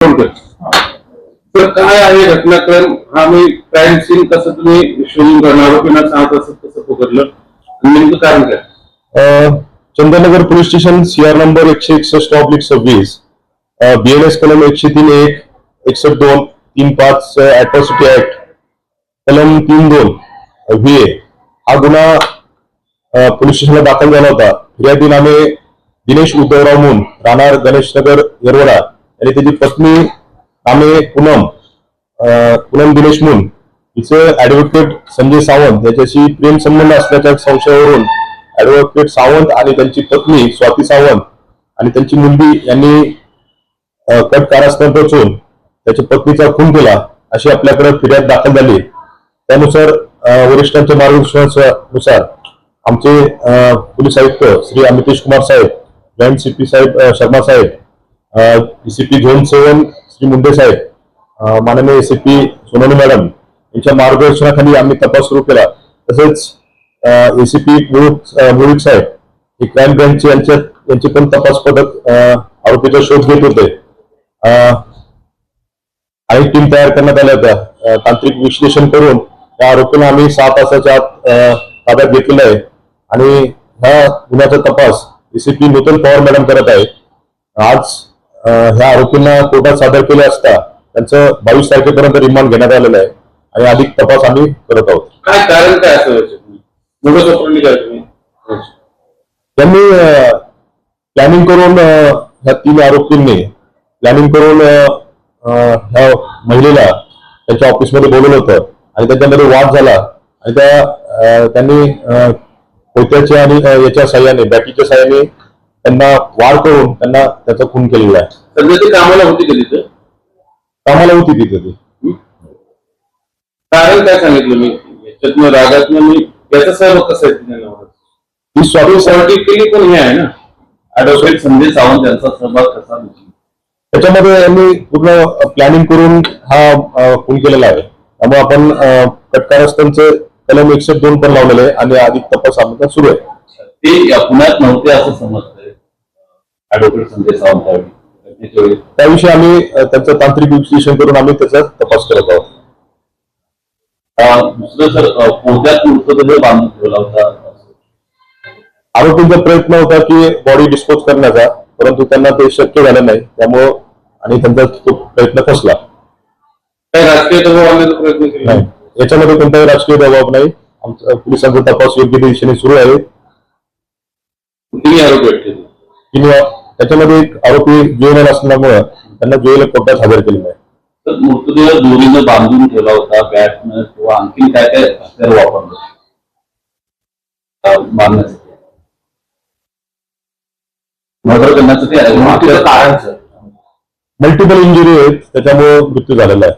तर काय आहे घटनाक्रम हा मी क्राईम सीन कसं तुम्ही शोधून करणार आरोपींना सांगत असत कसं पकडलं नेमकं कारण काय? Chandranagar police station CR number 161/26 BNS कलम 103(1) 61(2) 35 अॅट्रॉसिटी ऍक्ट कलम 32 VA हा गुन्हा पोलीस स्टेशनला दाखल झाला होता। फिर्यादीनामे दिनेश उद्धवराव मून राहणार गणेशनगर येरवडा आणि त्याची पत्नी नामे पूनम दिनेश मून हिचे ऍडव्होकेट संजय सावंत याच्याशी प्रेम संबंध असल्याच्या संशयावरून ऍडव्होकेट सावंत आणि त्यांची पत्नी स्वाती सावंत आणि त्यांची मुलगी यांनी कट कारस्थान पोहोचून त्याच्या पत्नीचा खून केला अशी आपल्याकडे फिर्याद दाखल झाली। त्यानुसार वरिष्ठांच्या मार्गदर्शनानुसार आमचे पोलीस आयुक्त श्री अमितेश कुमार साहेब, जॉईंट CP साहेब शर्मा साहेब, ECP झोन 7 श्री मुंडे साहेब, माननीय ACP सोनोनी मॅडम यांच्या मार्गदर्शनाखाली आम्ही तपास सुरू केला। तसेच ACP मुळीक साहेब हे क्राईम ब्रँच यांचे पण तपास पथक आरोपीचा शोध घेत होते। आणि टीम तयार करण्यात आल्या होत्या। तांत्रिक विश्लेषण करून त्या आरोपींना आम्ही 6 तासाच्या आत ताब्यात घेतलेला आहे आणि ह्या गुन्ह्याचा तपास ACP नूतन पवार मॅडम करत आहे। आज ह्या आरोपींना कोर्टात सादर केले असता त्यांचं 22 तारखेपर्यंत रिमांड घेण्यात आलेलं आहे आणि अधिक तपास आम्ही करत आहोत। काय कारण काय असं त्यांनी प्लॅनिंग करून ह्या 3 आरोपींनी प्लॅनिंग करून ह्या महिलेला त्यांच्या ऑफिसमध्ये बोलवलं होतं आणि त्यांच्यामध्ये वाद झाला आणि त्यांनी कोयत्याच्या आणि याच्या साह्याने बॅटरीच्या साह्याने त्यांना वार करून त्यांना त्याचा खून केलेला आहे। सध्या ती कामाला होती का तिथं? कामाला होती तिथे ती। कारण काय सांगितलं मी याच्यातनं रागातनं मी याचा सहभाग कसा आहे ही स्वाती केली पण हे आहे ना ऍडव्होकेट संजय सावंत यांचा सहभाग कसा त्याच्यामध्ये यांनी पूर्ण प्लॅनिंग करून हा खून केलेला आहे। त्यामुळे आपण कटकारस्थांचे कलम 102 पण लावलेले आहे आणि अधिक तपास आमचा सुरू आहे। ते पुण्यात नव्हते असं समजतंय ऍडव्होकेट संजय सावंत त्याविषयी आम्ही त्याचं तांत्रिक विश्लेषण करून आम्ही त्याचा तपास करत आहोत। दुसरं सर पोत्यात मृतदेह बांधून ठेवला होता आरोपींचा प्रयत्न होता की बॉडी डिस्पोज करण्याचा, परंतु त्यांना ते शक्य झालं नाही त्यामुळं आणि त्यांचा तो प्रयत्न फसला। काही राजकीय दबाव आणण्याचा प्रयत्न केला नाही, याच्यामध्ये कोणताही राजकीय दबाव नाही। आमचा पोलिसांचा तपास योग्य दिशेने सुरू आहे। तिन्ही आरोपी त्याच्यामध्ये एक आरोपी जुएनएल असल्यामुळे त्यांना जुएनएल कोर्टात हजर केलेलं आहे। तर मृतदेह दोरीनं बांधून ठेवला होता बॅटनं किंवा आणखी काय काय हत्यार वापरलं मारण्यासाठी मर्डर करण्यासाठी कारण मल्टिपल इंजुरी आहेत त्याच्यामुळे मृत्यू झालेला आहे।